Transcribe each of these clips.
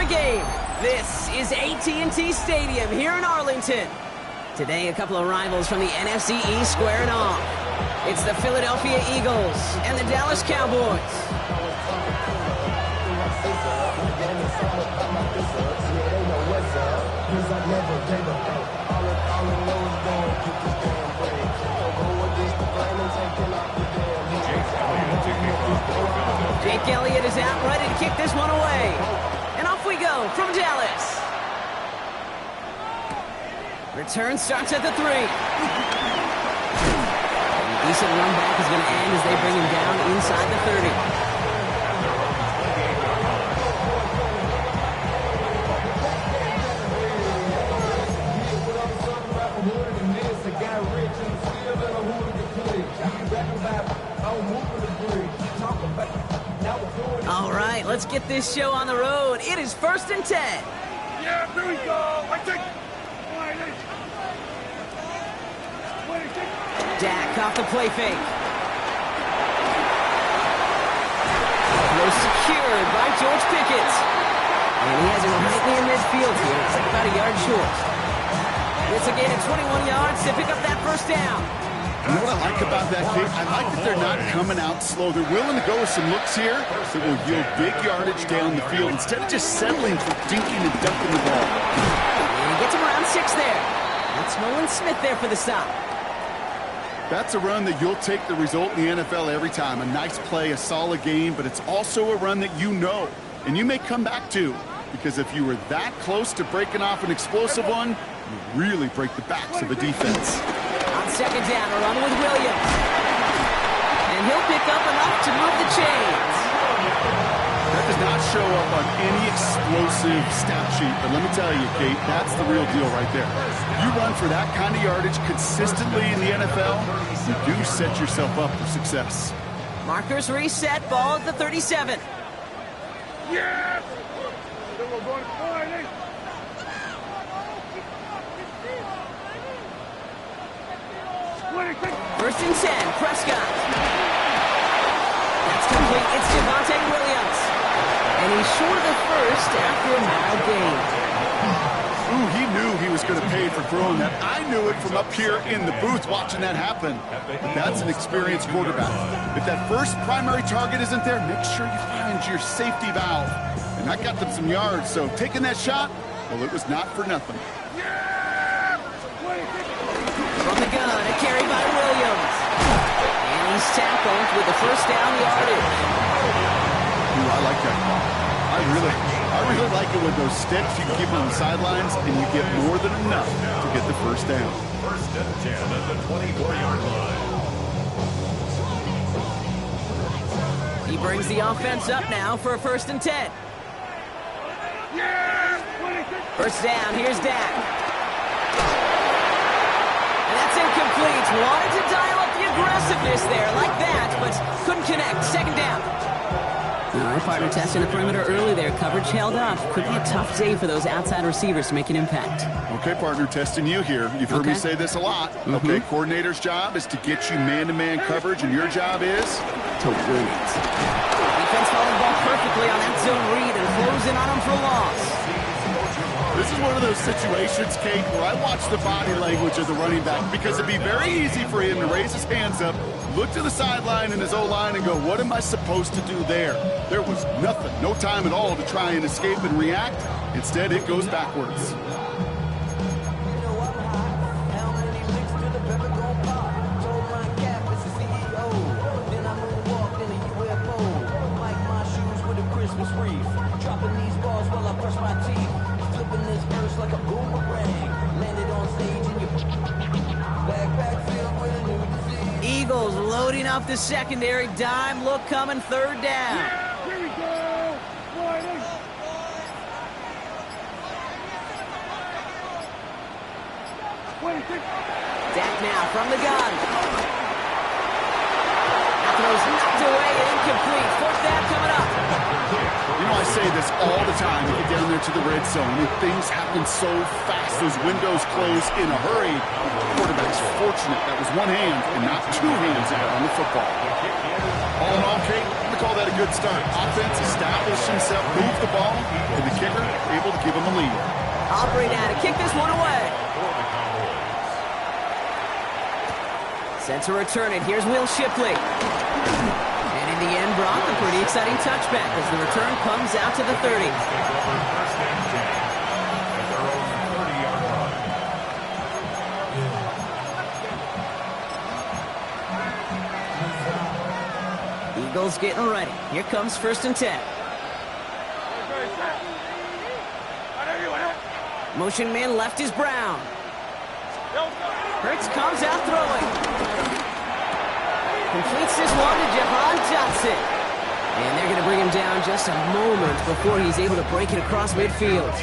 a game. This is AT&T Stadium here in Arlington. Today, a couple of rivals from the NFC East squaring off. It's the Philadelphia Eagles and the Dallas Cowboys. Jake Elliott is out ready to kick this one away. And off we go from Dallas. Return starts at the 3. A decent run back is going to end as they bring him down inside the 30. All right, let's get this show on the road. It is 1st and 10. Yeah, here we go. Dak off the play fake. Throw secured by George Pickett. And he has it rightly in midfield here. It's like about a yard short. It's a gain of 21 yards to pick up that first down. You know what I like about that kick? I like that they're not coming out slow. They're willing to go with some looks here that will yield big yardage down the field instead of just settling for dinking and dunking the ball. And he gets him around 6 there. That's Nolan Smith there for the stop. That's a run that you'll take the result in the NFL every time. A nice play, a solid game, but it's also a run that you know and you may come back to, because if you were that close to breaking off an explosive one, you really break the backs of a defense. On 2nd down, a run with Williams. And he'll pick up enough to move the chains. That does not show up on any explosive stat sheet, but let me tell you, Kate, that's the real deal right there. You run for that kind of yardage consistently in the NFL, you do set yourself up for success. Markers reset, ball at the 37. Yes! 1st and 10, Prescott. That's complete. It's Javonte Williams. And he's short of the first after a mild gain. Ooh, he knew he was going to pay for throwing that. I knew it from up here in the booth watching that happen. But that's an experienced quarterback. If that first primary target isn't there, make sure you find your safety valve. And that got them some yards, so taking that shot, well, it was not for nothing. From the gun, a carry by Williams. And he's tackled with the first down yardage. Ooh, I like that call. I really like it with those sticks. You can keep them on the sidelines, and you get more than enough to get the first down. 1st and 10 at the 24-yard line. He brings the offense up now for a 1st and 10. First down, here's Dak. And that's incomplete. Wanted to dial up the aggressiveness there like that, but couldn't connect. 2nd down. All right, partner testing the perimeter early there. Coverage held up. Could be a tough day for those outside receivers to make an impact. Okay, partner, testing you here. You've heard me say this a lot. Okay, coordinator's job is to get you man-to-man coverage, and your job is to win it. Defense following the ball perfectly on that zone read and throws in on him for loss. This is one of those situations, Kate, where I watch the body language of the running back, because it'd be very easy for him to raise his hands up, look to the sideline in his O-line and go, what am I supposed to do there? There was nothing, no time at all to try and escape and react. Instead, it goes backwards. Eagles loading up the secondary. Dime look coming, 3rd down. Here we go. Dak now from the gun. That throw's knocked away and incomplete. 4th down coming up. You know, I say this all the time. You get down there to the red zone, and things happen so fast. Those windows close in a hurry. The quarterback's fortunate that was one hand and not 2 hands that got on the football. All in all, Kate, I'm going to call that a good start. Offense established himself, moved the ball, and the kicker touchdown lead. Operate out to kick this one away. Set to return it. Here's Will Shipley. And in the end, Brock, a pretty exciting touchback as the return comes out to the 30. Eagles getting ready. Here comes 1st and 10. Motion man left is Brown. Hurts comes out throwing. Completes this one to Jahan Johnson. And they're going to bring him down just a moment before he's able to break it across midfield.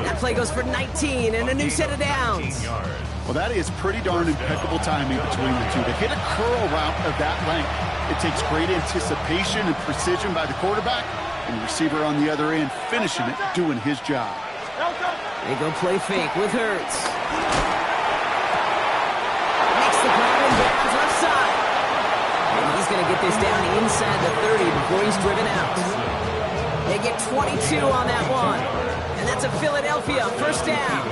That play goes for 19 and a new set of downs. Well, that is pretty darn impeccable timing between the two. To hit a curl route of that length, it takes great anticipation and precision by the quarterback, and the receiver on the other end finishing it, doing his job. They go play fake with Hurts. Makes the grab and bounds left side. And he's going to get this down inside the 30 before he's driven out. They get 22 on that one. And that's a Philadelphia 1st down.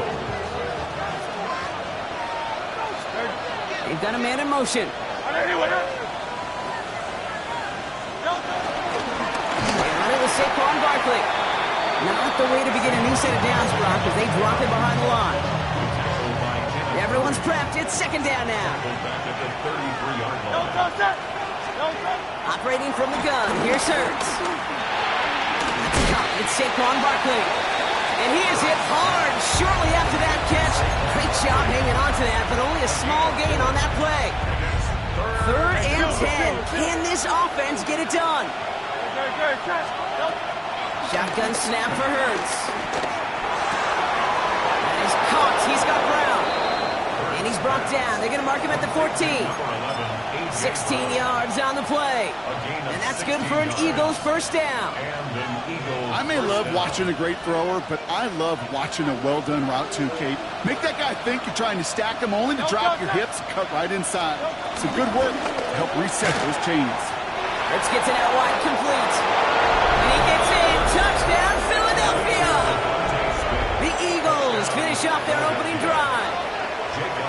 They've got a man in motion. They run it with Saquon Barkley. Not the way to begin a new set of downs, Brock, as they drop it behind the line. Everyone's prepped. It's 2nd down now. Operating from the gun. Here's Hurts. It's Saquon Barkley. And he is hit hard shortly after that catch. Great job hanging on to that, but only a small gain on that play. 3rd and 10. Can this offense get it done? Shotgun snap for Hurts. That is caught. He's got Brown. And he's brought down. They're going to mark him at the 14. 16 yards on the play. And that's good for an Eagles 1st down. I may love watching a great thrower, but I love watching a well-done route too, Kate. Make that guy think you're trying to stack him only to drop your hips and cut right inside. Some good work to help reset those chains. Hurts gets it out wide, complete. And he gets in. Touchdown, Philadelphia! The Eagles finish off their opening drive.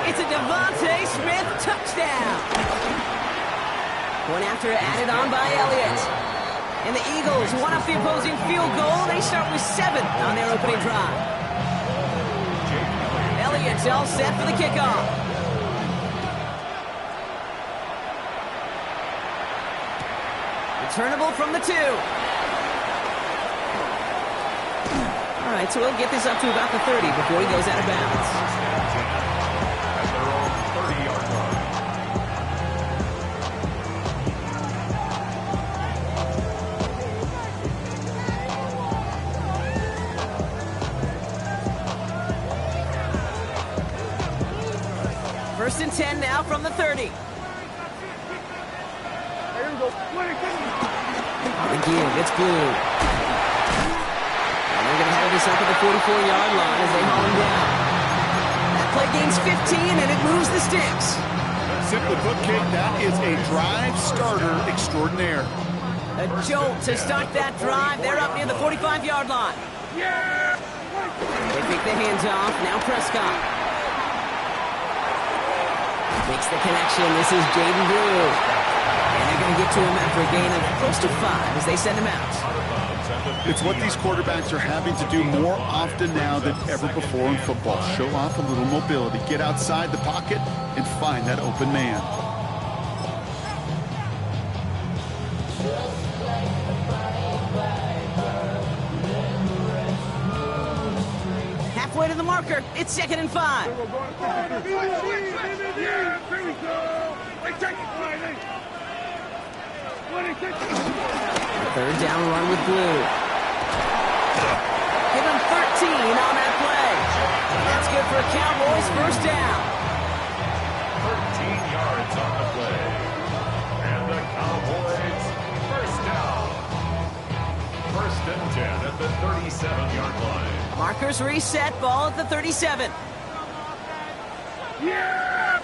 It's a Devontae Smith touchdown. Point after added on by Elliott. And the Eagles one up the opposing field goal. They start with 7 on their opening drive. Elliott's all set for the kickoff. Returnable from the 2. All right, so we'll get this up to about the 30 before he goes out of bounds. 1st and 10 now from the 30. Here we go. The give, it's Blue. And they're going to hold this up at the 44-yard line as they haul him down. That play gains 15, and it moves the sticks. Simply put, Kate, that is a drive starter extraordinaire. A jolt to start that drive. They're up near the 45-yard line. Yeah! They pick the hands off. Now Prescott. Makes the connection. This is Jaden Blue. And they're going to get to him after a gain of close to 5 as they send him out. It's what these quarterbacks are having to do more often now than ever before in football. Show off a little mobility. Get outside the pocket and find that open man. Halfway to the marker. It's 2nd and 5. Yeah, here we go. Wait, take it, Riley. 3rd down run with Blue. Give him 13 on that play. That's good for a Cowboys 1st down. 13 yards on the play. And the Cowboys 1st down. 1st and 10 at the 37-yard line. Markers reset, ball at the 37. Yeah!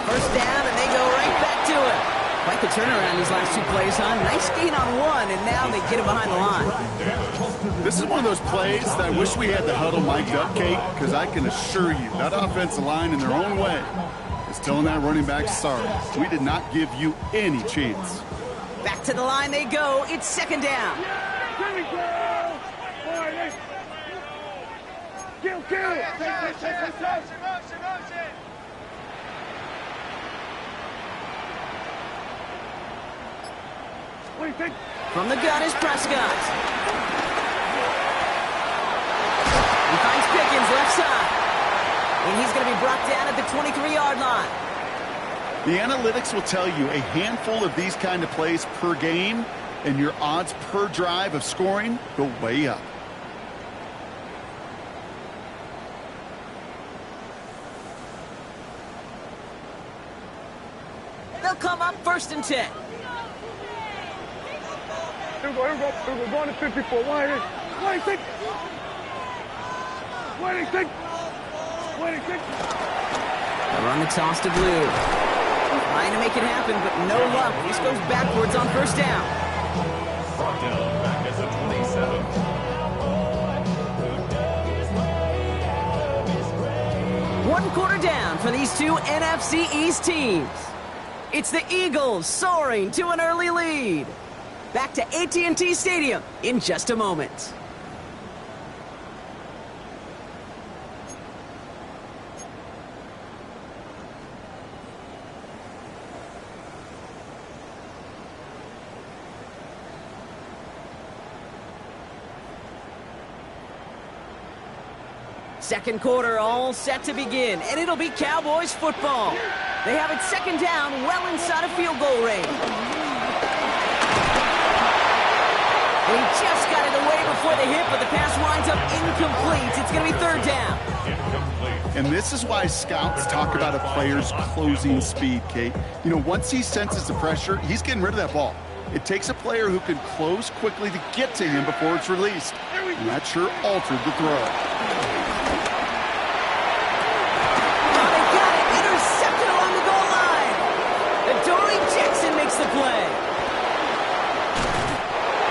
1st down, and they go right back to it. Quite the turnaround these last 2 plays, huh? Nice gain on 1, and now they get it behind the line. This is one of those plays that I wish we had the huddle mic'd up, Kate, because I can assure you that offensive line in their own way is telling that running back, sorry, we did not give you any chance. Back to the line they go. It's second down. Here we go. Boy, kill. What do you think? From the gun is Prescott. He finds Pickens left side. And he's going to be brought down at the 23-yard line. The analytics will tell you a handful of these kind of plays per game, and your odds per drive of scoring go way up. They'll come up 1st and 10. Here we go. Going to 54. What do you think? They run the toss to Blue. Trying to make it happen, but no luck. This goes backwards on 1st down. Brought down back at the 27. 1 quarter down for these 2 NFC East teams. It's the Eagles soaring to an early lead. Back to AT&T Stadium in just a moment. Second quarter all set to begin, and it'll be Cowboys football. They have it second down, well inside of field goal range. He just got it away before the hit, but the pass winds up incomplete. It's going to be 3rd down. Incomplete. And this is why scouts talk about a player's closing speed, Kate. You know, once he senses the pressure, he's getting rid of that ball. It takes a player who can close quickly to get to him before it's released. And that sure altered the throw. The play.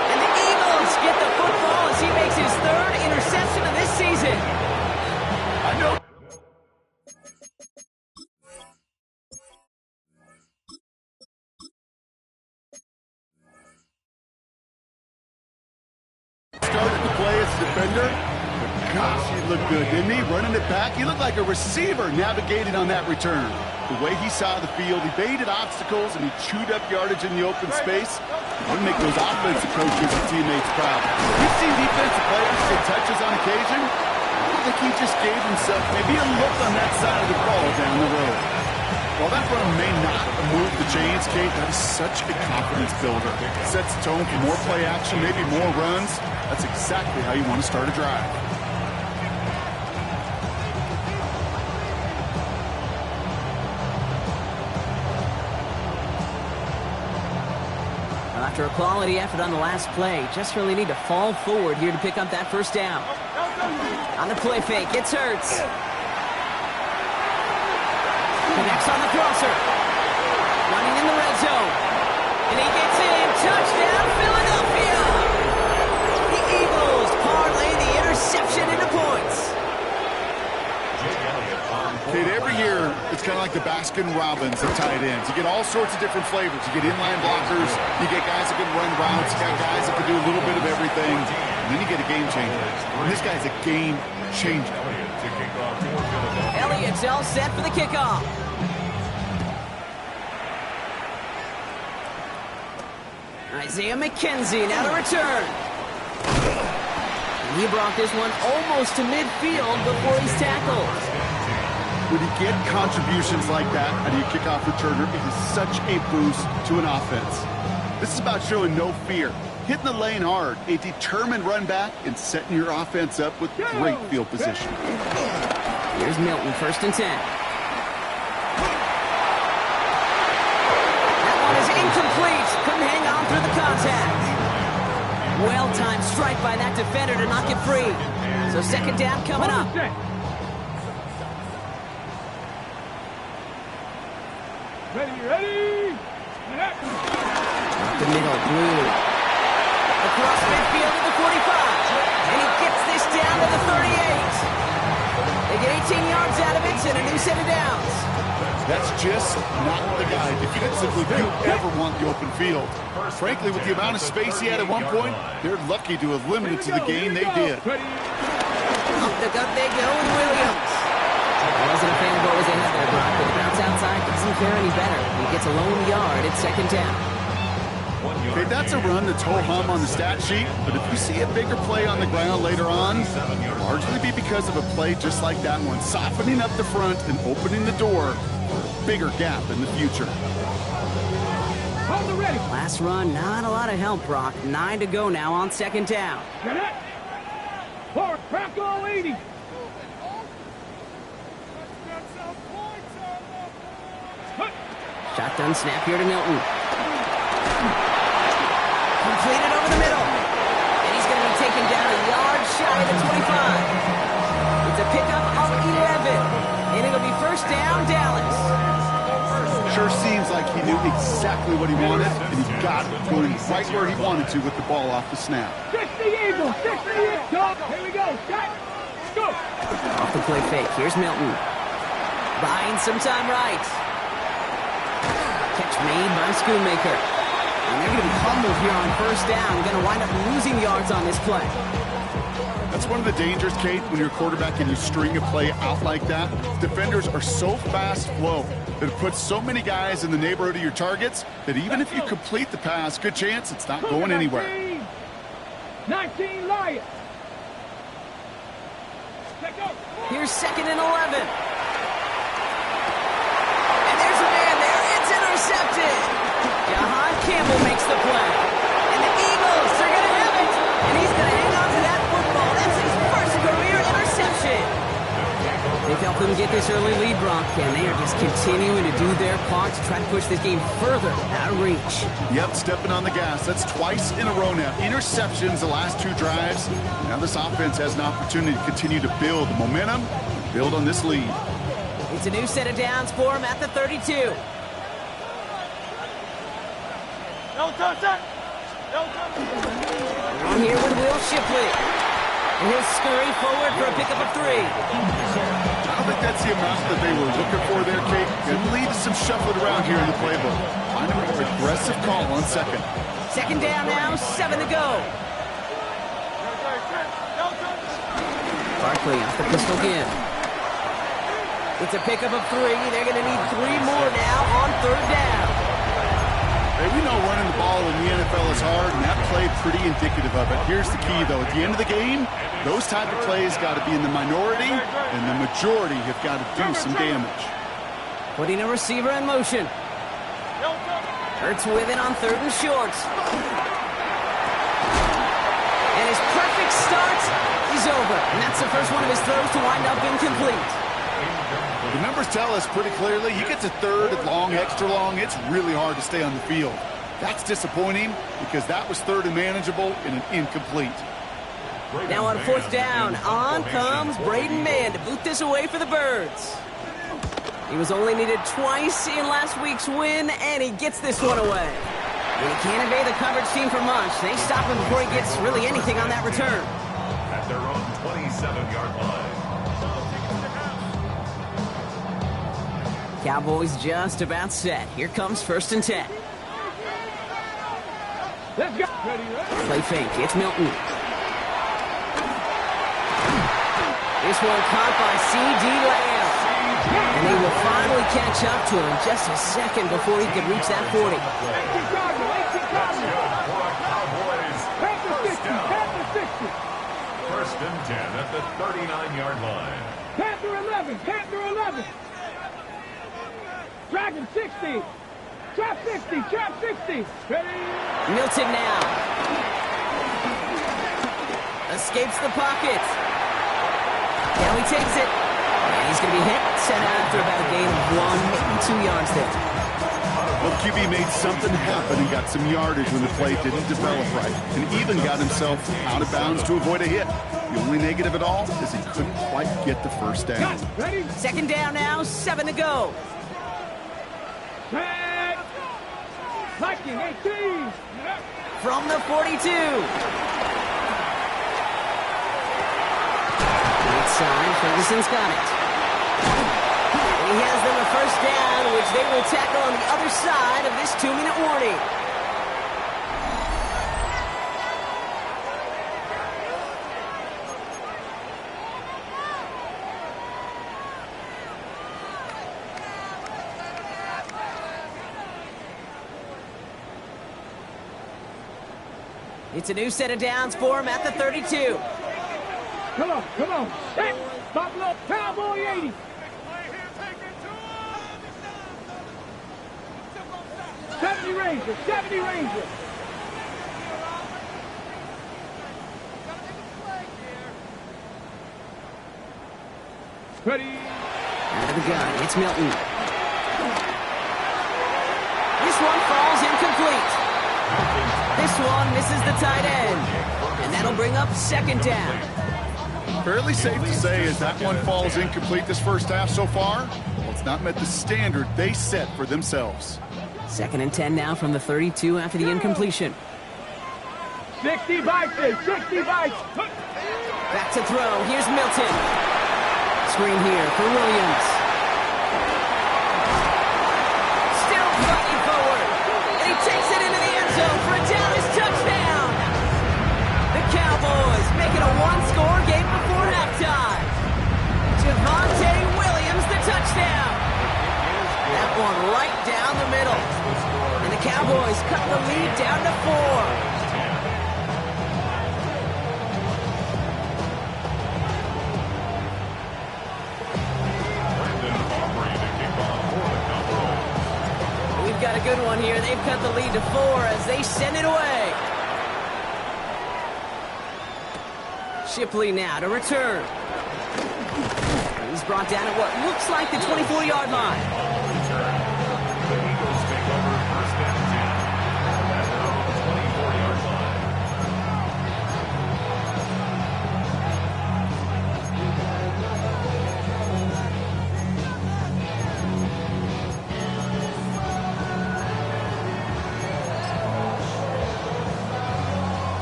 And the Eagles get the football as he makes his 3rd interception of this season. I know. Started to play as a defender, but gosh, he looked good, didn't he? Running it back, he looked like a receiver navigating on that return. The way he saw the field, he baited obstacles, and he chewed up yardage in the open space. He would make those offensive coaches and teammates proud. We've seen defensive players get touches on occasion. I think he just gave himself maybe a look on that side of the ball down the road. While that run may not move the chains, Kate, that is such a confidence builder. It sets the tone for more play action, maybe more runs. That's exactly how you want to start a drive. After a quality effort on the last play, just really need to fall forward here to pick up that 1st down. On the play fake, it's Hurts. Connects on the crosser. Running in the red zone. And he gets in. Touchdown, Philadelphia! The Eagles parlay the interception into points. Kate, every year, it's kind of like the Baskin-Robbins of tight ends. You get all sorts of different flavors. You get inline blockers, you get guys that can run routes, you got guys that can do a little bit of everything, and then you get a game changer. And this guy's a game changer. Elliott's all set for the kickoff. Isaiah McKenzie now to return. And he brought this one almost to midfield before he's tackled. When you get contributions like that out of your kickoff returner, it is such a boost to an offense. This is about showing no fear, hitting the lane hard, a determined run back, and setting your offense up with great field position. Here's Milton, 1st and 10. That one is incomplete. Couldn't hang on through the contact. Well-timed strike by that defender to knock it free. So 2nd down coming up. Ready? The middle, Blue. Across midfield to the 45. And he gets this down to the 38. They get 18 yards out of it and a new set of downs. That's just not the guy defensively you ever want the open field. Frankly, with the amount of space he had at one point, they're lucky to have limited to the gain they did. Up the gut they go with Williams. I wasn't a fan of what was ahead there, Brock, but the bounce outside doesn't fare any better. He gets a lone yard at second down. Okay, that's a run that's ho-hum on the stat sheet, but if you see a bigger play on the ground later on, it'll largely be because of a play just like that one, softening up the front and opening the door for a bigger gap in the future. Last run, not a lot of help, Brock. 9 to go now on second down. Crackle 80. Shotgun snap here to Milton. Completed over the middle. And he's going to be taken down a yard shy of the 25. It's a pickup of 11. And it'll be first down, Dallas. Sure seems like he knew exactly what he wanted, and he got it going right where he wanted to with the ball off the snap. 60 Eagles, 60 Eagles. Here we go. Shot. Go. Off the play fake. Here's Milton. Buying some time right. Catch made by Schoonmaker. And they're going to be humbled here on first down. Going to wind up losing yards on this play. That's one of the dangers, Kate, when you're a quarterback and you string a play out like that. Defenders are so fast flow that it puts so many guys in the neighborhood of your targets that even if you complete the pass, good chance it's not going anywhere. 19 Lions. Here's second and 11. And there's a man there. It's intercepted. Jahan Campbell makes the play. And the Eagles are going to have it. And he's going to hang on to that football. That's his first career interception. They felt couldn't get this early lead, Brock, and they are just continuing to do their part to try to push this game further out of reach. Yep, stepping on the gas. That's twice in a row now. Interceptions the last two drives. Now this offense has an opportunity to continue to build the momentum, build on this lead. It's a new set of downs for him at the 32. On here with Will Shipley. And he'll scurry forward for a pickup of 3. I don't think that's the amount that they were looking for there, Kate. It leads to some shuffling around here in the playbook. Find a more aggressive call on second. Second down now, 7 to go. Barkley off the pistol again. It's a pickup of 3. They're going to need 3 more now on third down. Hey, we know running the ball in the NFL is hard, and that play pretty indicative of it. Here's the key, though. At the end of the game, those type of plays got to be in the minority, and the majority have got to do some damage. Putting a receiver in motion. Hurts with it on third and short. And his perfect start is over. And that's the first one of his throws to wind up incomplete. The numbers tell us pretty clearly, you get to third and long, extra long, it's really hard to stay on the field. That's disappointing because that was third and manageable and an incomplete. Now on fourth down, on comes Braden Mann to boot this away for the Birds. He was only needed twice in last week's win, and he gets this one away. And he can't evade the coverage team for much. They stop him before he gets really anything on that return. At their own 27-yard line. Cowboys just about set. Here comes first and 10. Let's go. Play fake. It's Milton. This one caught by C.D. Lamb. And they will finally catch up to him just a second before he could reach that 40. First and 10 at the 39-yard line. Panther 11. Panther 11. Dragon 60. Trap 60. Trap 60. Ready? Milton now. Escapes the pocket. Now he takes it. And he's going to be hit, sent out after about a gain of 1, maybe 2 yards there. Well, QB made something happen and got some yardage when the play didn't develop right, and even got himself out of bounds to avoid a hit. The only negative at all is he couldn't quite get the first down. Ready? Second down now, 7 to go. Tag. Like blocking. 18. From the 42. Right side, Ferguson's got it. And he has them a first down, which they will tackle on the other side of this 2-minute warning. It's a new set of downs for him at the 32. Come on, come on. Hey, Buffalo Cowboy 80. 70 Ranger, 70 Ranger. Ready. Out of the gun, it's Milton. This one falls incomplete. This one misses the tight end. And that'll bring up second down. Fairly safe to say as that one falls incomplete this first half so far, well, it's not met the standard they set for themselves. 2nd and 10 now from the 32 after the incompletion. 60 bites, 60 bites. Back to throw. Here's Milton. Screen here for Williams. Still fighting forward. And he takes it into the end zone for a Dallas touchdown. The Cowboys make it a one-score game before halftime. Javonte Williams, the touchdown. That one right down the middle. And the Cowboys cut the lead down to 4. Got a good one here. They've cut the lead to 4 as they send it away. Shipley now to return. He's brought down at what looks like the 24-yard line. The Eagles take over 1st and 10. At now the 24-yard line.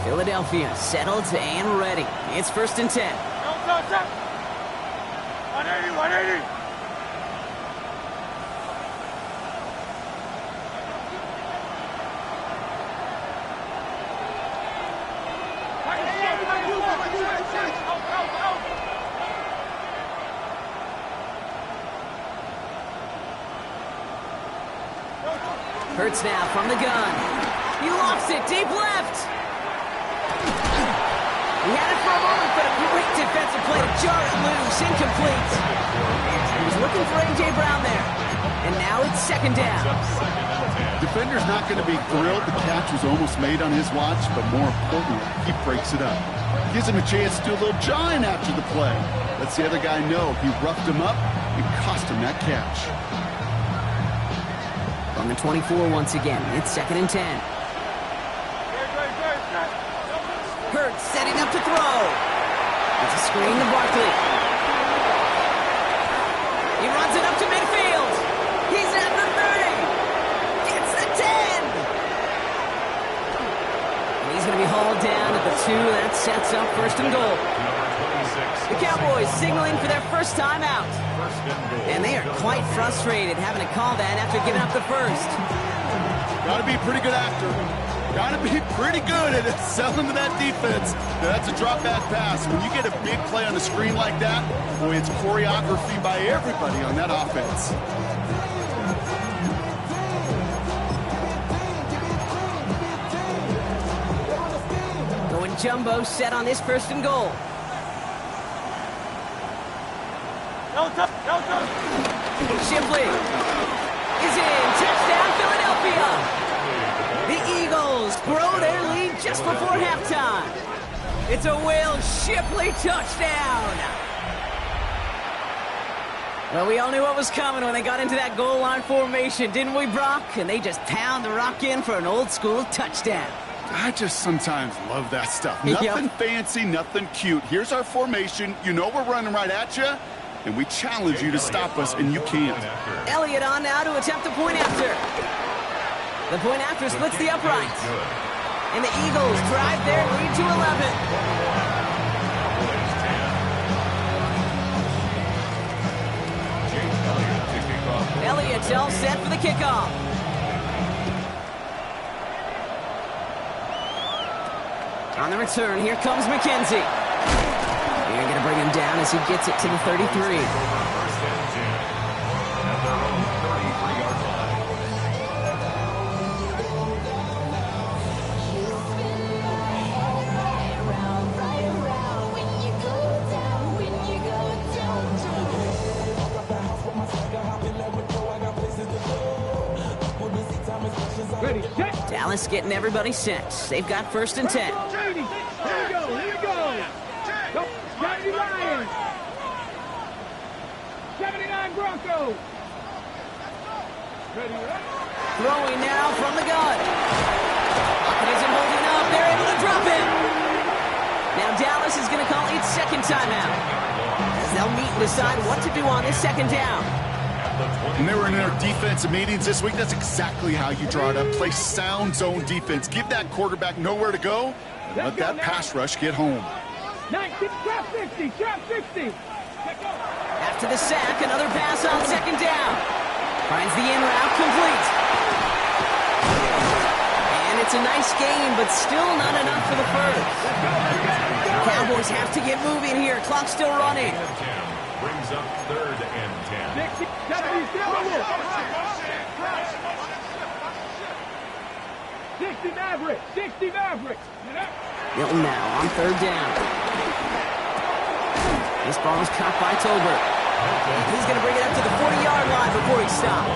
Philadelphia settled and ready. It's 1st and 10. 180, 180. Hurts now from the gun. He lofts it deep left. He had it for a moment, but a great defensive play to jar it loose. Incomplete. He was looking for A.J. Brown there. And now it's 2nd down. Defender's not going to be thrilled the catch was almost made on his watch, but more importantly, he breaks it up. Gives him a chance to do a little jawing after the play. Lets the other guy know he roughed him up and cost him that catch. From the 24 once again, it's 2nd and 10. Hurts setting up to throw. It's a screen to Barkley. He runs it up to midfield. He's at the 30. It's the 10. And he's going to be hauled down at the 2. That sets up 1st and goal. The Cowboys signaling for their first time out. And they are quite frustrated having to call that after giving up the first. Got to be a pretty good actor. Got to be pretty good at selling to that defense. Now, that's a drop-back pass. When you get a big play on the screen like that, boy, it's choreography by everybody on that offense. Going jumbo set on this 1st and goal. Shipley is in. Touchdown, Philadelphia. The Eagles grow their lead just before halftime. It's a Will Shipley touchdown. Well, we all knew what was coming when they got into that goal line formation, didn't we, Brock? And they just pound the rock in for an old-school touchdown. I just sometimes love that stuff. Nothing fancy, nothing cute. Here's our formation. You know we're running right at you, and we challenge you to stop us, and you can't. Elliott on now to attempt the point after. The point after splits the uprights. And the Eagles drive their lead to 11. Elliott's all set for the kickoff. On the return, here comes McKenzie. They're going to bring him down as he gets it to the 33. Dallas getting everybody set. They've got 1st and 10. Here we go. Go, 70 Lions. 79 Broncos. Ready, Throwing now from the gun. It isn't holding up. They're able to drop it. Now Dallas is going to call its second timeout, as they'll meet and decide what to do on this second down. When they were in their defensive meetings this week, that's exactly how you draw it up. Play sound zone defense. Give that quarterback nowhere to go, and let that pass rush get home. 19, trap 60, trap 60. After the sack, another pass on second down. Finds the in route complete. And it's a nice game, but still not enough for the first. Cowboys have to get moving here. Clock's still running. Brings up 3rd and 10. 60 Mavericks, 60 Mavericks. Hilton now on 3rd down. This ball is caught by Tolbert. He's going to bring it up to the 40-yard line before he stopped.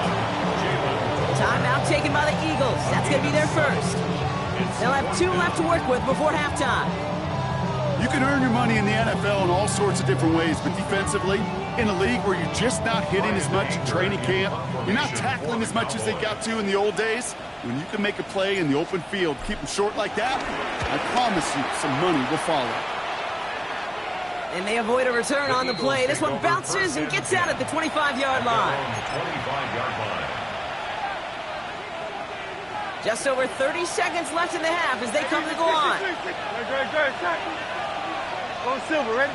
Timeout taken by the Eagles. That's going to be their first. They'll have 2 left to work with before halftime. You can earn your money in the NFL in all sorts of different ways, but defensively, in a league where you're just not hitting as much in training camp, you're not tackling as much as they got to in the old days, when you can make a play in the open field, keep them short like that, I promise you some money will follow. And they avoid a return on the play. This one bounces and gets out at the 25-yard line. Just over 30 seconds left in the half as they come to the line. Go Silver, ready?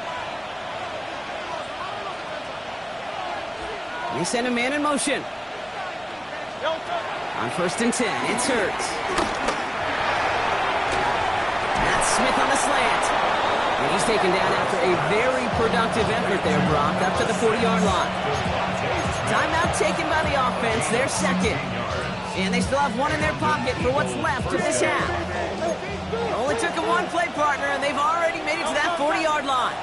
They send a man in motion. On 1st and 10, it's Hurts. That's Smith on the slant. And he's taken down after a very productive effort there, Brock, up to the 40-yard line. Timeout taken by the offense, their second. And they still have 1 in their pocket for what's left of this half. Only took them 1 play, partner, and they've already made it to that 40-yard line.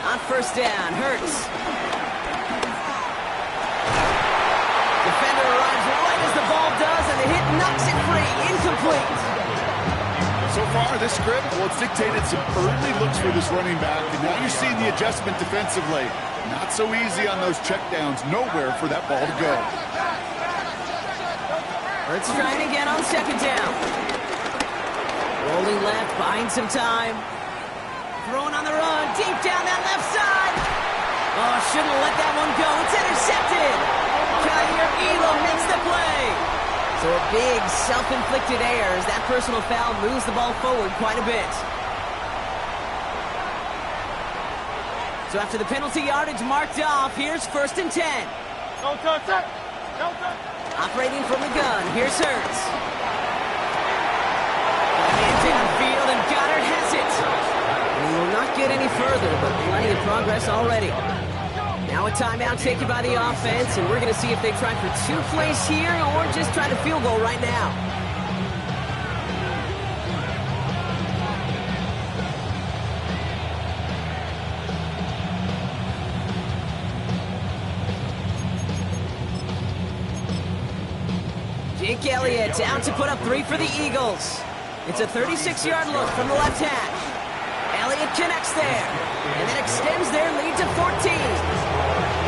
On 1st down, Hurts. Defender arrives right as the ball does, and the hit knocks it free. Incomplete. So far, this script, well, it's dictated some early looks for this running back, and now you're seeing the adjustment defensively. Not so easy on those checkdowns. Nowhere for that ball to go. Hurts trying again on 2nd down. Rolling left, buying some time. Throwing on the run, deep down that left side. Oh, shouldn't have let that one go. It's intercepted. Khalil Elam makes the play. So a big self-inflicted error as that personal foul moves the ball forward quite a bit. So after the penalty yardage marked off, here's 1st and 10. Operating from the gun, here's Hurts. And downfield, and Goddard has it. And he will not get any further, but plenty of progress already. Now a timeout taken by the offense, and we're going to see if they try for 2 plays here or just try to field goal right now. Jake Elliott out to put up 3 for the Eagles. It's a 36-yard look from the left hash. Elliott connects there, and then extends their lead to 14.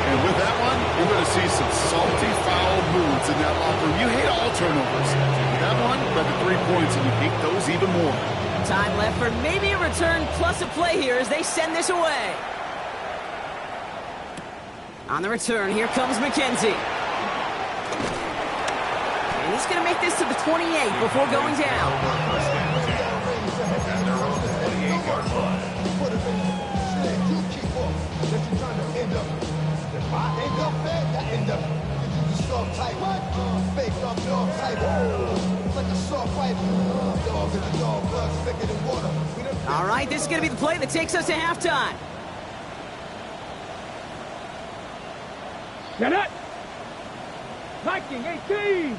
And with that one, you're going to see some salty, foul moves in that locker room. You hate all turnovers. That one led to 3 points, and you hate those even more. Time left for maybe a return plus a play here as they send this away. On the return, here comes McKenzie. And he's going to make this to the 28 before going down. First and 10. And they're on the 28-yard line. All right, this is going to be the play that takes us to halftime. Get it! Viking 18!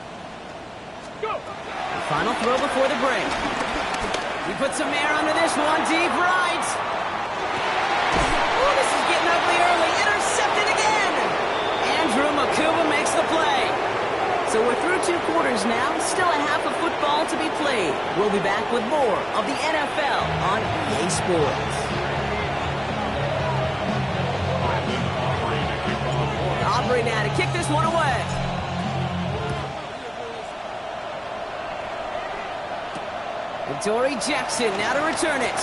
Go! The final throw before the break. He puts some air under this one, deep right. Oh, this is getting ugly early. Intercepted again. Andrew Makuba makes the play. So we're through 2 quarters now. Still a half of football to be played. We'll be back with more of the NFL on EA Sports. Aubrey now to kick this one away. Dory Jackson now to return it.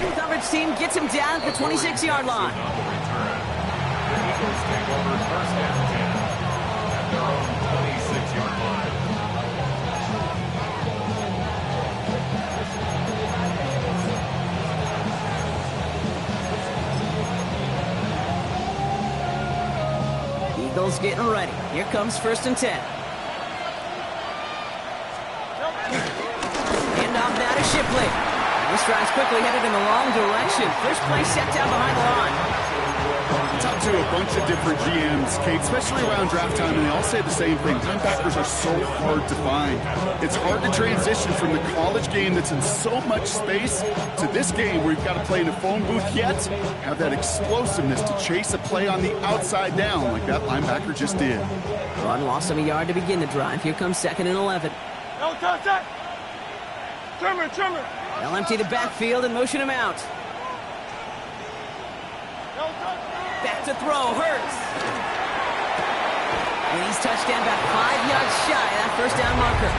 The coverage team gets him down at the 26-yard line. On the return. The Eagles take over first and 10. At their own 26-yard line. Eagles getting ready. Here comes first and 10. Handoff now to Shipley. This drive's quickly headed in the wrong direction. First play set down behind the line. Talked to a bunch of different GMs, Kate, especially around draft time, and they all say the same thing. Linebackers are so hard to find. It's hard to transition from the college game that's in so much space to this game where you've got to play in a phone booth yet have that explosiveness to chase a play on the outside down like that linebacker just did. Run loss of a yard to begin the drive. Here comes 2nd and 11. No touch. Trimmer. They'll empty the backfield and motion him out. No touch. Back to throw, Hurts. And he's touchdown about 5 yards shy of that first down marker.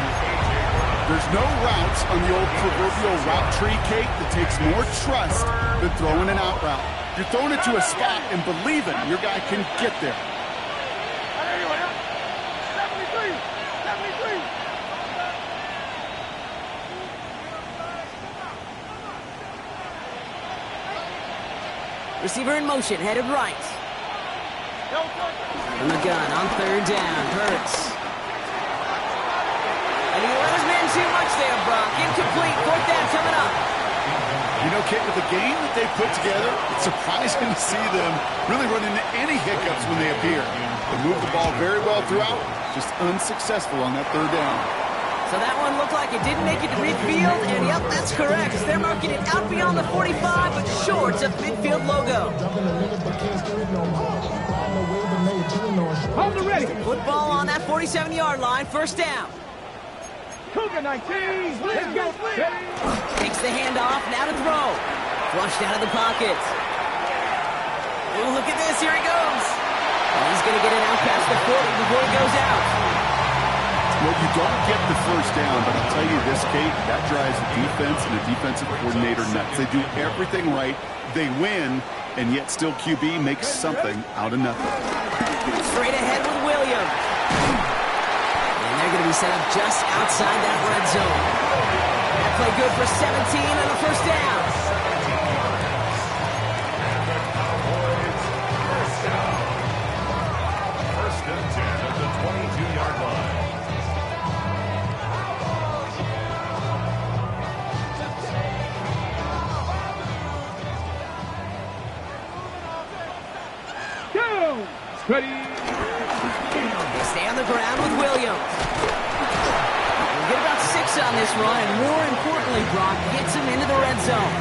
There's no routes on the old proverbial route tree, Kate, that takes more trust than throwing an out route. You're throwing it to a spot and believing your guy can get there. 73. Receiver in motion, headed right. No touch. From the gun on 3rd down, Hurts. And he let his man too much there, Brock. Incomplete, 4th down coming up. You know, Kate, with the game that they put together, it's surprising to see them really run into any hiccups when they appear. They move the ball very well throughout, just unsuccessful on that 3rd down. So that one looked like it didn't make it to midfield, and yep, that's correct. They're marking it out beyond the 45, but short of midfield logo. Hold the ready. Football on that 47-yard line, 1st down. Cougar 19. Let's go. Takes the handoff, now to throw. Flushed out of the pocket. Ooh, look at this, here he goes. And he's going to get it out past the 40 before he goes out. Well, you don't get the 1st down, but I'll tell you this, Kate, that drives the defense and the defensive coordinator nuts. They do everything right, they win, and yet still QB makes something out of nothing. Straight ahead with Williams. And they're going to be set up just outside that red zone. That play good for 17 and a 1st down. First and 10 at the 22-yard line. Ready. They stay on the ground with Williams. We'll get about 6 on this run, and more importantly, Brock gets him into the red zone.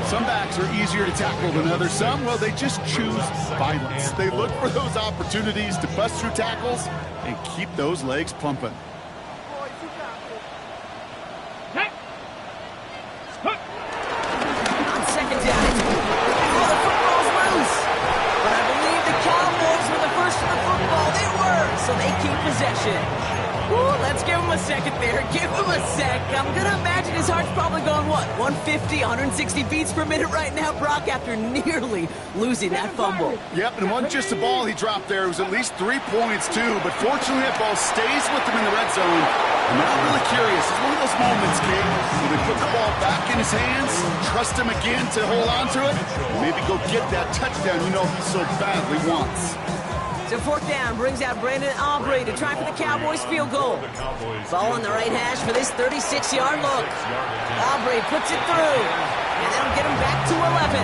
Some backs are easier to tackle than others. Some, well, they just choose violence. They look for those opportunities to bust through tackles and keep those legs pumping. On 2nd down, the football's loose. But I believe the Cowboys were the first to the football. They were, so they keep possession. Ooh, let's give him a second there. Give him a sec. I'm going to imagine his heart's probably going, what, 150, 160 beats per minute right now, Brock, after nearly losing that fumble. Yep, and it wasn't just a ball he dropped there. It was at least 3 points, too. But fortunately, that ball stays with him in the red zone. And now I'm really curious. It's one of those moments, Kate, where they put the ball back in his hands, trust him again to hold on to it, and maybe go get that touchdown you know he so badly wants. So 4th down brings out Brandon Aubrey to try for the Cowboys field goal. Ball on the right hash for this 36-yard look. Aubrey puts it through, and that'll get him back to 11.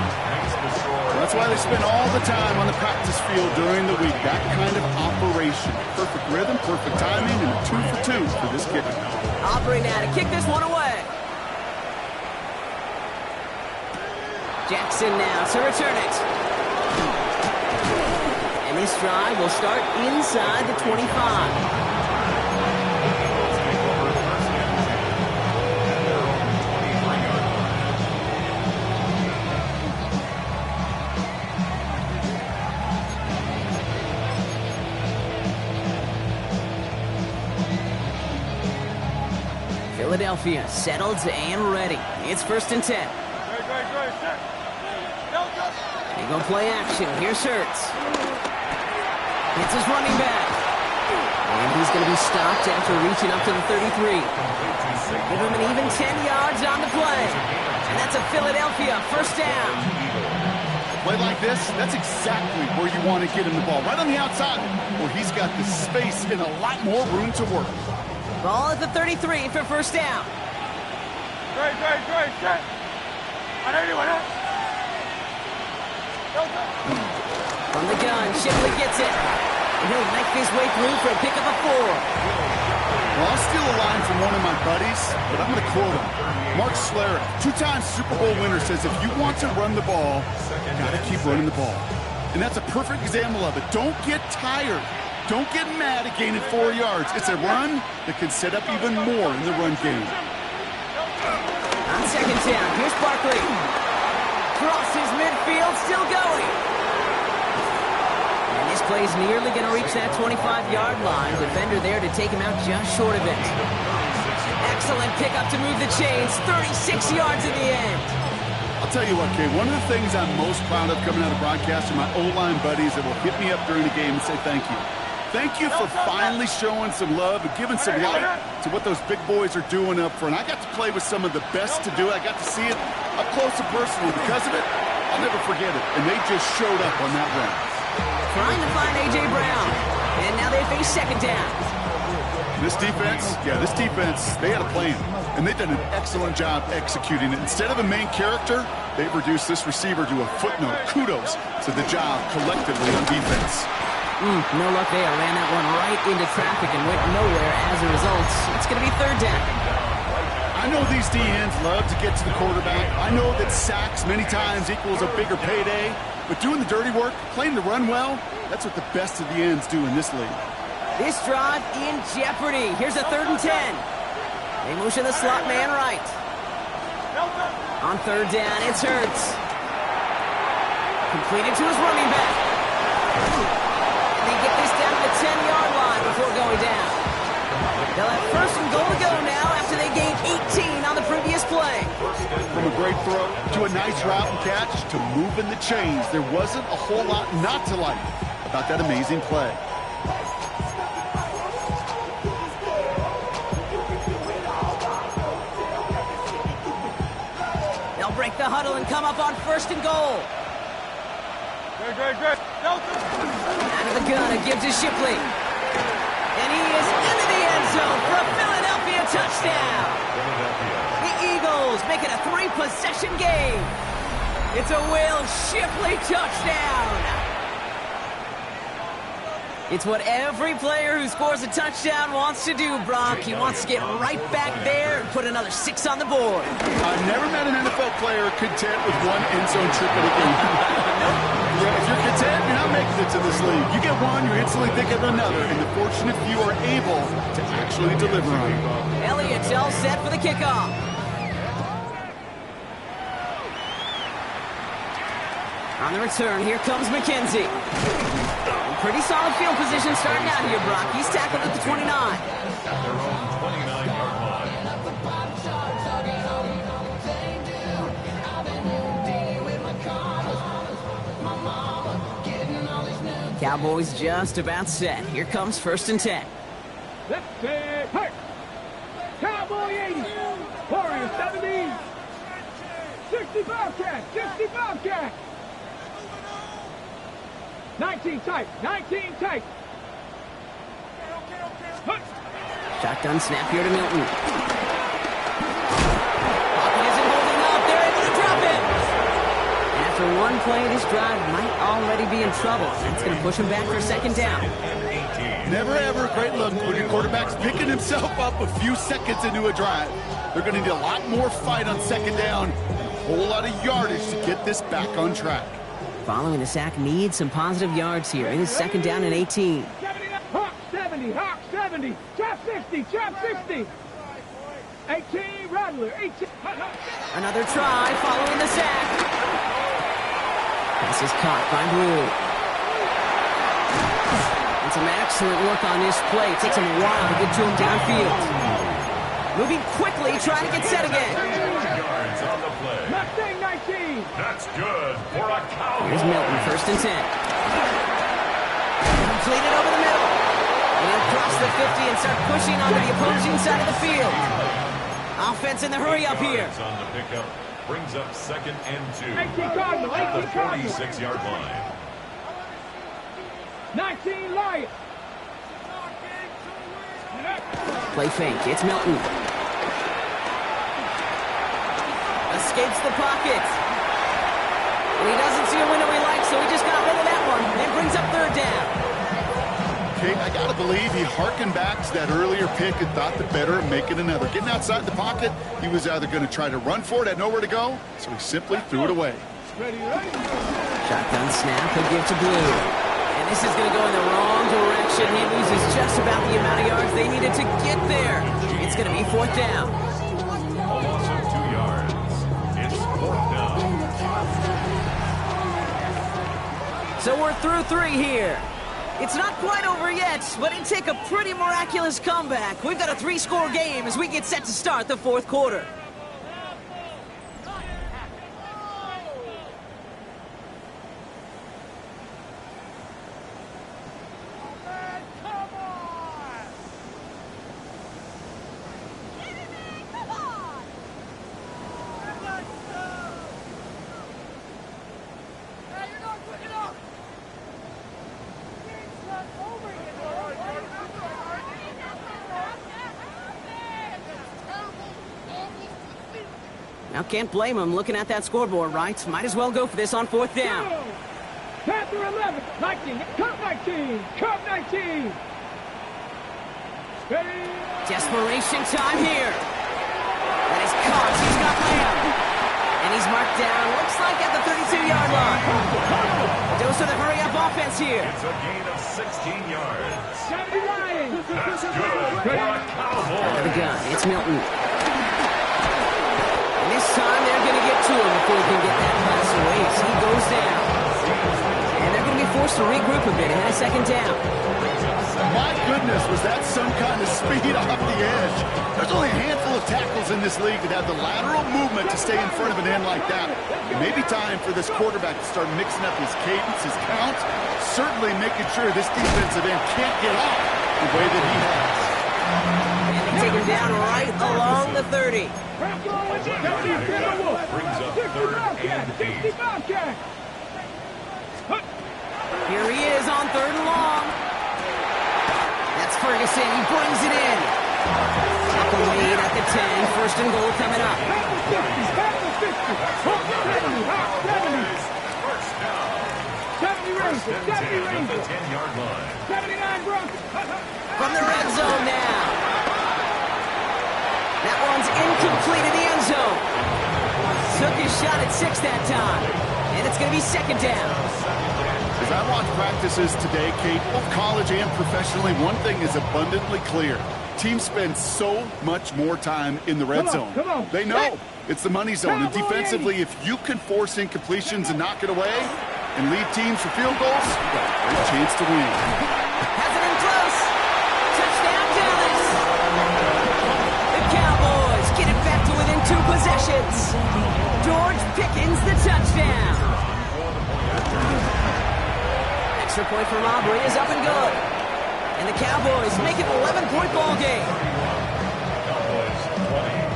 That's why they spend all the time on the practice field during the week. That kind of operation. Perfect rhythm, perfect timing, and a 2 for 2 for this kicker. Aubrey now to kick this one away. Jackson now to return it. And this drive will start inside the 25. Philadelphia settled and ready. It's 1st and 10. They go play action. Here's Hurts. It's his running back. And he's going to be stopped after reaching up to the 33. Give him an even 10 yards on the play. And that's a Philadelphia 1st down. A play like this, that's exactly where you want to get him the ball. Right on the outside, where he's got the space and a lot more room to work. Ball at the 33 for 1st down. From the gun, Shipley gets it. And he'll make his way through for a pick of a 4. Well, I'll steal a line from one of my buddies, but I'm going to quote him. Mark Schlereth, 2-time Super Bowl winner, says if you want to run the ball, you got to keep running the ball. And that's a perfect example of it. Don't get tired. Don't get mad at gaining 4 yards. It's a run that can set up even more in the run game. On 2nd down, here's Barkley. Crosses midfield, still going. And this play's nearly going to reach that 25-yard line. Defender there to take him out just short of it. Excellent pickup to move the chains. 36 yards in the end. I'll tell you what, Kay, one of the things I'm most proud of coming out of broadcasting, my O-line buddies that will hit me up during the game and say thank you. Thank you for finally showing some love and giving some light to what those big boys are doing up front. I got to play with some of the best to do it. I got to see it up close and personal. Because of it, I'll never forget it. And they just showed up on that run. Trying to find A.J. Brown. And now they face 2nd down. This defense, they had a plan. And they've done an excellent job executing it. Instead of a main character, they've reduced this receiver to a footnote. Kudos to the job collectively on defense. No luck there. Ran that one right into traffic and went nowhere as a result. It's going to be 3rd down. I know these DNs love to get to the quarterback. I know that sacks many times equals a bigger payday. But doing the dirty work, playing the run well, that's what the best of the ends do in this league. This drive in jeopardy. Here's a 3rd and 10. They motion the slot man right. On 3rd down, it's Hurts. Completed to his running back. And they get this down to the 10-yard line before going down. They'll have 1st and goal to go now after they gained 18 on the previous play. From a great throw to a nice route and catch to moving the chains, there wasn't a whole lot not to like about that amazing play. They'll break the huddle and come up on 1st and goal. Out of the gun, it gives to Shipley. And he is into the end zone for a Philadelphia touchdown. The Eagles make it a 3-possession game. It's a Will Shipley touchdown. It's what every player who scores a touchdown wants to do, Brock. He wants to get right back there and put another 6 on the board. I've never met an NFL player content with one end zone trip in a game. Yeah, if you're content, you're not making it to this league. You get one, you're instantly thinking of another, and the fortunate few are able to actually deliver on it. Elliott's all set for the kickoff. On the return, here comes McKenzie. Pretty solid field position starting out here, Brock. He's tackled at the 29. At their own 29-yard line. Cowboys just about set. Here comes 1st and 10. Let's say, hey! Cowboy 80, Warrior 70, 60 Bobcat, 60 Bobcat. 19 tight, 19 tight. Shotgun snap here to Milton. Pocket isn't holding up. They're able to drop it. And after one play, this drive might already be in trouble. It's going to push him back for 2nd down. Never ever a great look when your quarterback's picking himself up a few seconds into a drive. They're going to need a lot more fight on 2nd down and a whole lot of yardage to get this back on track. Following the sack needs some positive yards here. It is 2nd down and 18. Hawk 70, Hawk 70, trap 60, trap 60. 18, Rattler, 18. Another try following the sack. Pass is caught by Blue. And some excellent work on this play. It takes him a while to get to him downfield. Moving quickly, trying to get set again. Yards on the play. Mustang 19. That's good for a Cowboy. Here's Milton, 1st and 10. Completed over the middle. And he'll cross the 50 and start pushing onto the opposing side of the field. Offense in the hurry up here. On the pickup brings up 2nd and 2. 18 Cardinal, At the 18 Cardinal. 46-yard line. 19 Lion. Play fake. It's Milton. Escapes the pocket. And he doesn't see a window he likes, so he just got rid of that one. And brings up 3rd down. Kate, I got to believe he harkened back to that earlier pick and thought the better of making another. Getting outside the pocket, he was either going to try to run for it, had nowhere to go, so he simply threw it away. Shotgun snap, he'll give to Blue. And this is going to go in the wrong direction. He loses just about the amount of yards they needed to get there. It's going to be 4th down. A loss of 2 yards. It's 4th down. So we're through 3 here. It's not quite over yet, but it'd take a pretty miraculous comeback. We've got a 3-score game as we get set to start the 4th quarter. Now, can't blame him looking at that scoreboard, right? Might as well go for this on 4th down. Panther 11, 19, Cup 19, Cup 19. Ready? Desperation time here. That is caught. He's got Lamb. And he's marked down, looks like at the 32-yard line. A dose of the hurry-up offense here. It's a gain of 16 yards. 70 Lions. That's good for a Cowboy. Out of the gun, it's Milton. And this time they're going to get to him before he can get that pass away as he goes down. And they're going to be forced to regroup a bit ahead of 2nd down. My goodness, was that some kind of speed off the edge? There's only a handful of tackles in this league that have the lateral movement to stay in front of an end like that. It may be time for this quarterback to start mixing up his cadence, his count, certainly making sure this defensive end can't get off the way that he has. And they take him down right along the 30. Brings up 3rd and 8. Here he is on 3rd and long. That's Ferguson. He brings it in. Tackle made at the 10. 1st and goal coming up. 70 Rangers at the 10-yard line. 79 Broncos. From the red zone now. That one's incomplete in the end zone. Took his shot at 6 that time. And it's going to be 2nd down. As I watch practices today, Kate, both college and professionally, one thing is abundantly clear. Teams spend so much more time in the red zone. They know it's the money zone. And defensively, if you can force incompletions and knock it away, and lead teams for field goals, you got a great chance to win. Has it in close. Touchdown, Dallas. The Cowboys get it back to within 2 possessions. George Pickens the touchdown. Extra point from Aubrey is up and good. And the Cowboys make it an 11-point ball game. Cowboys 20.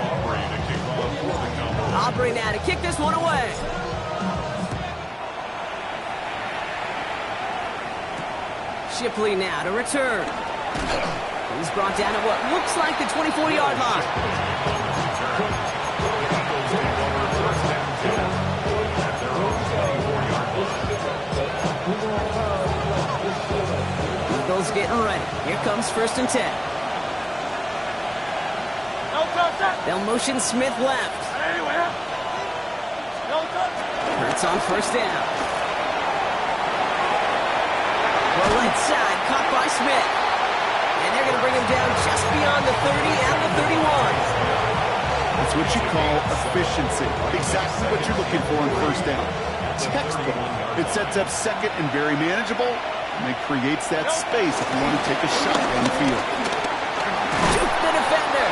Aubrey to kick off for the Cowboys. Aubrey now to kick this one away. Shipley now to return. He's brought down at what looks like the 24-yard line. Eagles getting ready. Here comes 1st and 10. They'll motion Smith left. Hurts on 1st down. Well, right side, caught by Smith. And they're going to bring him down just beyond the 30 and the 31. That's what you call efficiency. Exactly what you're looking for on 1st down. Textbook. It sets up 2nd and very manageable, and it creates that space if you want to take a shot down the field. Juke the defender.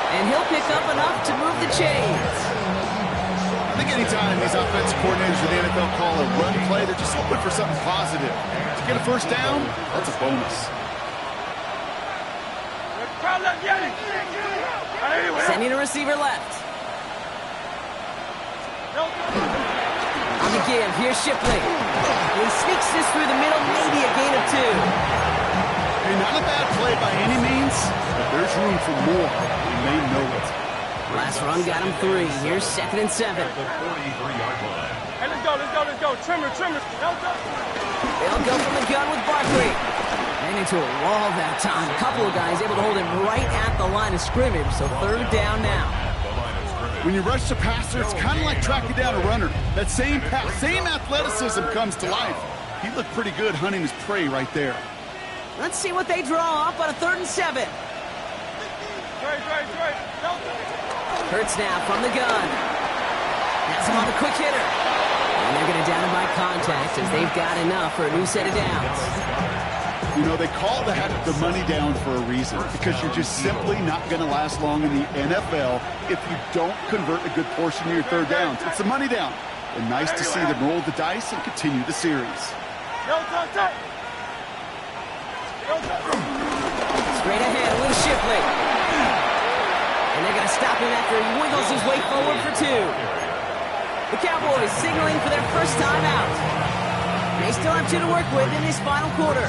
And he'll pick up enough to move the chains. I think anytime these offensive coordinators in the NFL call a run play, they're just hoping for something positive. To get a 1st down, that's a bonus. Sending a receiver left. On the give, here's Shipley. And he sneaks this through the middle, maybe a gain of 2. Hey, not a bad play by any means, but there's room for more, and they know it. Last run got him 3. Here's 2nd and 7. At the 43-yard line. Hey, let's go. Trimmer. They'll go from the gun with Barkley. And into a wall that time. A couple of guys able to hold him right at the line of scrimmage, so 3rd down now. When you rush the passer, it's kind of like tracking down a runner. That same pass, same athleticism comes to life. He looked pretty good hunting his prey right there. Let's see what they draw up on a 3rd and 7. Hurts now from the gun. That's him on the quick hitter. And they're going to down him by contact as they've got enough for a new set of downs. You know, they call that the money down for a reason, because you're just simply not going to last long in the NFL if you don't convert a good portion of your 3rd downs. It's the money down. And nice to see them roll the dice and continue the series. Straight ahead with Shipley. And they're going to stop him after he wiggles his way forward for 2. The Cowboys signaling for their first time out. They still have 2 to work with in this final quarter.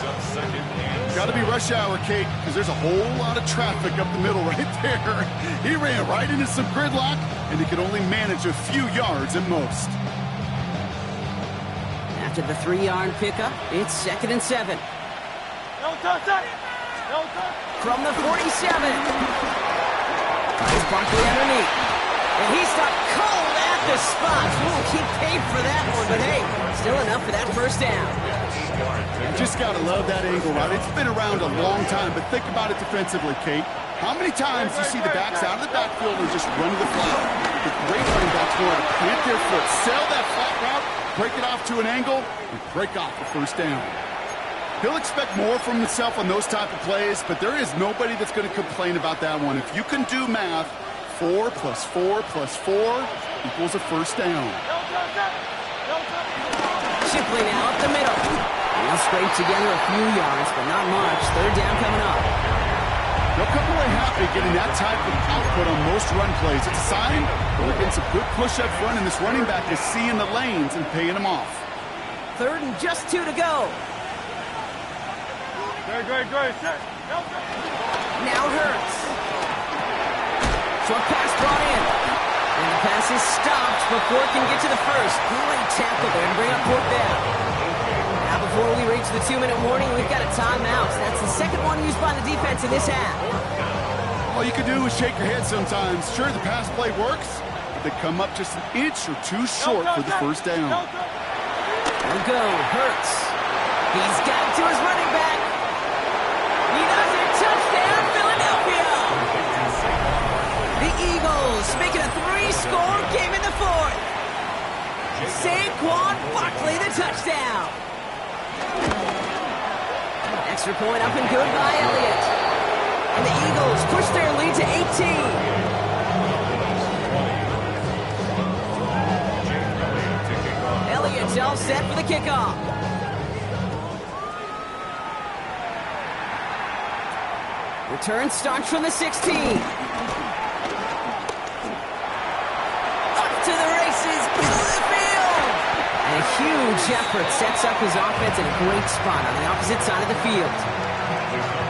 Got to be rush hour, Kate, because there's a whole lot of traffic up the middle right there. He ran right into some gridlock, and he could only manage a few yards at most. After the 3-yard pickup, it's 2nd and 7. From the 47. Here's Barkley underneath. And he stopped cold at the spot. We'll keep paid for that one, but hey, still enough for that 1st down. You just got to love that angle, right? It's been around a long time, but think about it defensively, Kate. How many times do you see the backs out of the backfield and just run to the flat? The great running backs know how to plant their foot, sell that flat route, break it off to an angle, and break off the 1st down. He'll expect more from himself on those type of plays, but there is nobody that's going to complain about that one. If you can do math, 4 plus 4 plus 4 equals a 1st down. Shipley now up the middle. He'll scrape together a few yards, but not much. 3rd down coming up. They'll come away happy getting that type of output on most run plays. It's a sign they're getting some good push up front, and this running back is seeing the lanes and paying them off. 3rd and just 2 to go. Great. Now Hurts. Short pass brought in. And the pass is stopped before it can get to the 1st. Great tackle there to bring up 4th down. Now before we reach the 2-minute warning, we've got a timeout. That's the 2nd one used by the defense in this half. All you can do is shake your head sometimes. Sure, the pass play works, but they come up just an inch or 2 short for the 1st down. They'll go. Hurts. He's got it to his running back. He does it. Touchdown, Philadelphia. The Eagles making a 3-score game in the 4th. Saquon Barkley, the touchdown. Extra point up and good by Elliott. And the Eagles push their lead to 18. Elliott's all set for the kickoff. Return starts from the 16. Up to the races, middle of the field. And a huge effort sets up his offense in a great spot on the opposite side of the field.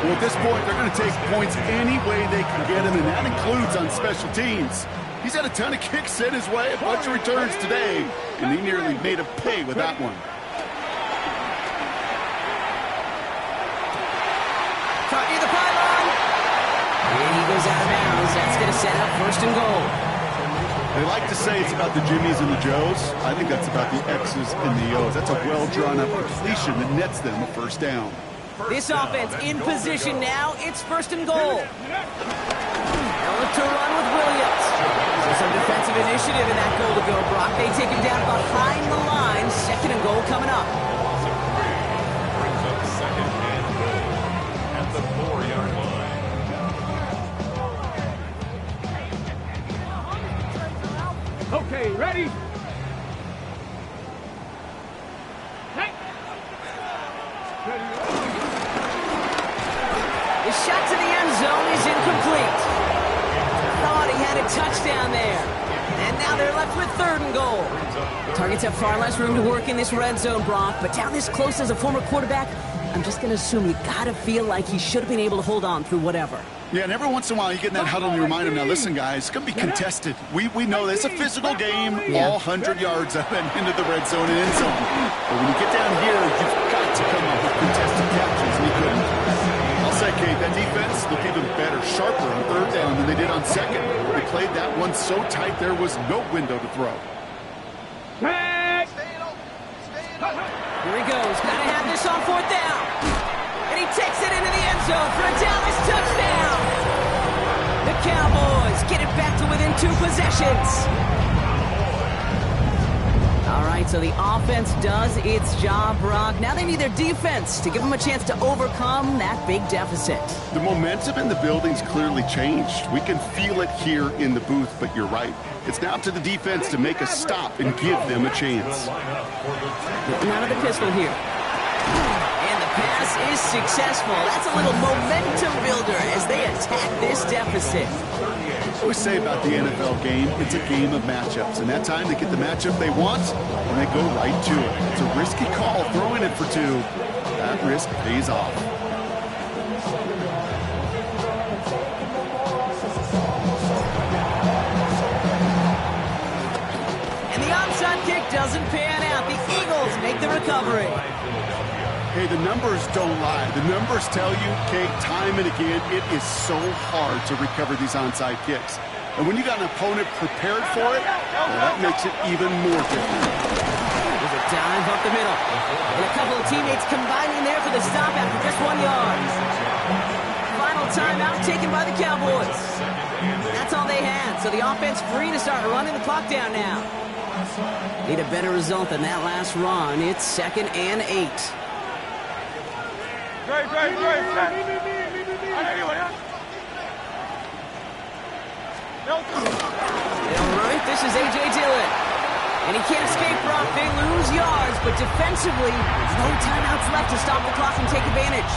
Well, at this point, they're going to take points any way they can get them, and that includes on special teams. He's had a ton of kicks sent his way, a bunch of returns today, and he nearly made a pay with that one. Caught near the pylon. And he goes out of bounds. That's going to set up first and goal. They like to say it's about the Jimmies and the Joes. I think that's about the X's and the O's. That's a well-drawn-up completion that nets them a first down. This offense in position now. It's first and goal. They'll look to run with Williams. So some defensive initiative in that goal to go, Brock. They take him down behind the line. Second and goal coming up. Brings up second and goal at the 4-yard line. Okay, ready? Hey. The shot to the end zone is incomplete. Thought he had a touchdown there. And now they're left with third and goal. The Targets have far less room to work in this red zone, Brock. But down this close as a former quarterback, I'm just going to assume you got to feel like he should have been able to hold on through whatever. Yeah, and every once in a while you get in that huddle and you remind him, now listen, guys, it's going to be contested. We know this. It's a physical game, all 100 yards up and into the red zone and end zone. But when you get down here, you've got to come up with contested catches, and he couldn't. I'll say, Kate, that defense looked even better, sharper on third down than they did on second. They played that one so tight there was no window to throw. Hey. Here he goes. Got to have this on fourth down. And he takes it into the end zone for a Dallas touchdown. The Cowboys get it back to within 2 possessions. All right, so the offense does its job, Brock. Now they need their defense to give them a chance to overcome that big deficit. The momentum in the building's clearly changed. We can feel it here in the booth, but you're right. It's now up to the defense to make a stop and give them a chance. Looking out of the pistol here. And the pass is successful. That's a little momentum builder as they attack this deficit. I always say about the NFL game, it's a game of matchups. And that time they get the matchup they want, and they go right to it. It's a risky call throwing it for 2. That risk pays off. And the onside kick doesn't pan out. The Eagles make the recovery. Hey, the numbers don't lie. The numbers tell you, Kate, time and again, it is so hard to recover these onside kicks. And when you got an opponent prepared for it, well, that makes it even more difficult. There's a dive up the middle. And a couple of teammates combining there for the stop after just 1 yard. Final timeout taken by the Cowboys. That's all they had. So the offense free to start running the clock down now. Need a better result than that last run. It's 2nd and 8. Great. All right, this is A.J. Dillon. And he can't escape, Brock. They lose yards, but defensively, no timeouts left to stop the clock and take advantage.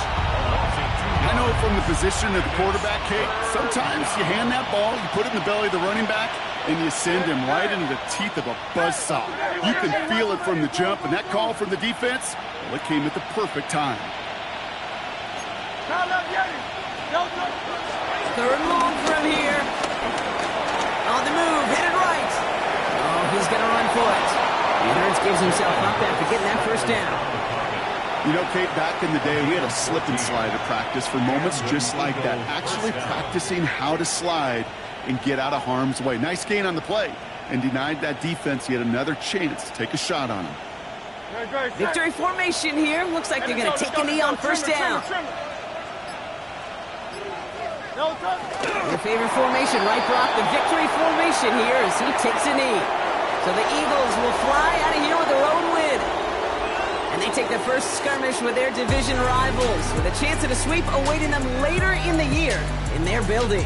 I know from the position of the quarterback, Kate, sometimes you hand that ball, you put it in the belly of the running back, and you send him right into the teeth of a buzzsaw. You can feel it from the jump, and that call from the defense, well, it came at the perfect time. Third and long for him here. On the move, headed right. Oh, he's going to run for it. And Hurts gives himself up after getting that first down. You know, Kate, back in the day, we had a slip and slide at practice for moments just like that. Actually practicing how to slide and get out of harm's way. Nice gain on the play, and denied that defense yet another chance to take a shot on him. Victory formation here. Looks like they're going to take a knee on first down. Your favorite formation, right, Brock? The victory formation here as he takes a knee. So the Eagles will fly out of here with a road win. And they take their first skirmish with their division rivals with a chance at a sweep awaiting them later in the year in their building.